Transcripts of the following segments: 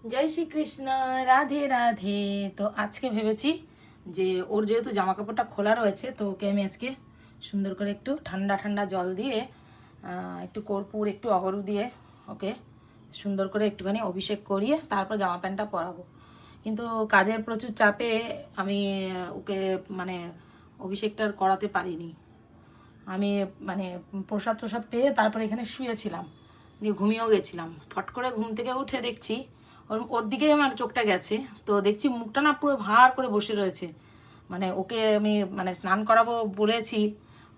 জয় শ্রীকৃষ্ণ। রাধে রাধে। তো আজকে ভেবেছি যে ওর যেহেতু জামা কাপড়টা খোলা রয়েছে, তো ওকে আমি আজকে সুন্দর করে একটু ঠান্ডা ঠান্ডা জল দিয়ে একটু কর্পূর একটু অগরু দিয়ে ওকে সুন্দর করে একটুখানি অভিষেক করিয়ে তারপর জামা প্যান্টটা পরাবো। কিন্তু কাজের প্রচুর চাপে আমি ওকে মানে অভিষেকটা করাতে পারিনি। আমি মানে প্রসাদ টসাদ পেয়ে তারপরে এখানে শুয়েছিলাম, দিয়ে ঘুমিয়েও গেছিলাম। ফট করে ঘুম থেকে উঠে দেখছি ওর ওর দিকেই আমার চোখটা গেছে। তো দেখছি মুখটা না পুরো ভার করে বসে রয়েছে। মানে ওকে আমি মানে স্নান করাবো বলেছি,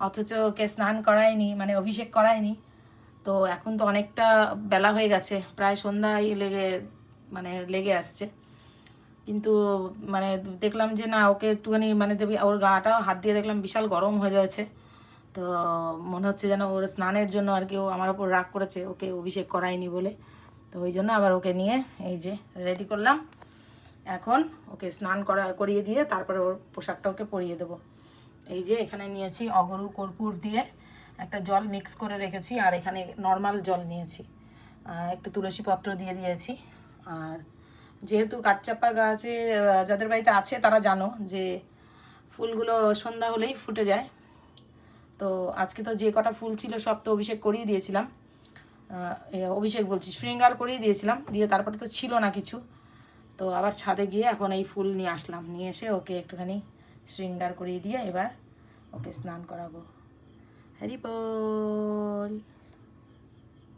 অথচ ওকে স্নান করায়নি, মানে অভিষেক করায়নি। তো এখন তো অনেকটা বেলা হয়ে গেছে, প্রায় সন্ধ্যায় লেগে আসছে। কিন্তু মানে দেখলাম যে না, ওকে একটুখানি মানে দেবী ওর গাটাও হাত দিয়ে দেখলাম বিশাল গরম হয়ে রয়েছে। তো মনে হচ্ছে যেন ওর স্নানের জন্য আর কি ও আমার ওপর রাগ করেছে, ওকে অভিষেক করায়নি বলে। তো ওই জন্য আবার ওকে নিয়ে এই যে রেডি করলাম। এখন ওকে স্নান করিয়ে দিয়ে তারপরে ওর পোশাকটা ওকে পরিয়ে দেবো। এই যে এখানে নিয়েছি অগরু কর্পূর দিয়ে একটা জল মিক্স করে রেখেছি, আর এখানে নর্মাল জল নিয়েছি, একটু তুলসী পত্র দিয়ে দিয়েছি। আর যেহেতু কাঠচাপ্পা গাছে যাদের বাড়িতে আছে তারা জানো যে ফুলগুলো সন্ধ্যা হলেই ফুটে যায়। তো আজকে তো যে কটা ফুল ছিল সব তো অভিষেক করিয়ে দিয়েছিলাম। অভিষেক বলছি, শৃঙ্গার করিয়ে দিয়েছিলাম, দিয়ে তারপরে তো ছিল না কিছু। তো আবার ছাদে গিয়ে এখন এই ফুল নিয়ে আসলাম, নিয়ে এসে ওকে একটুখানি শৃঙ্গার করিয়ে দিয়ে এবার ওকে স্নান করাবো। হরি বল।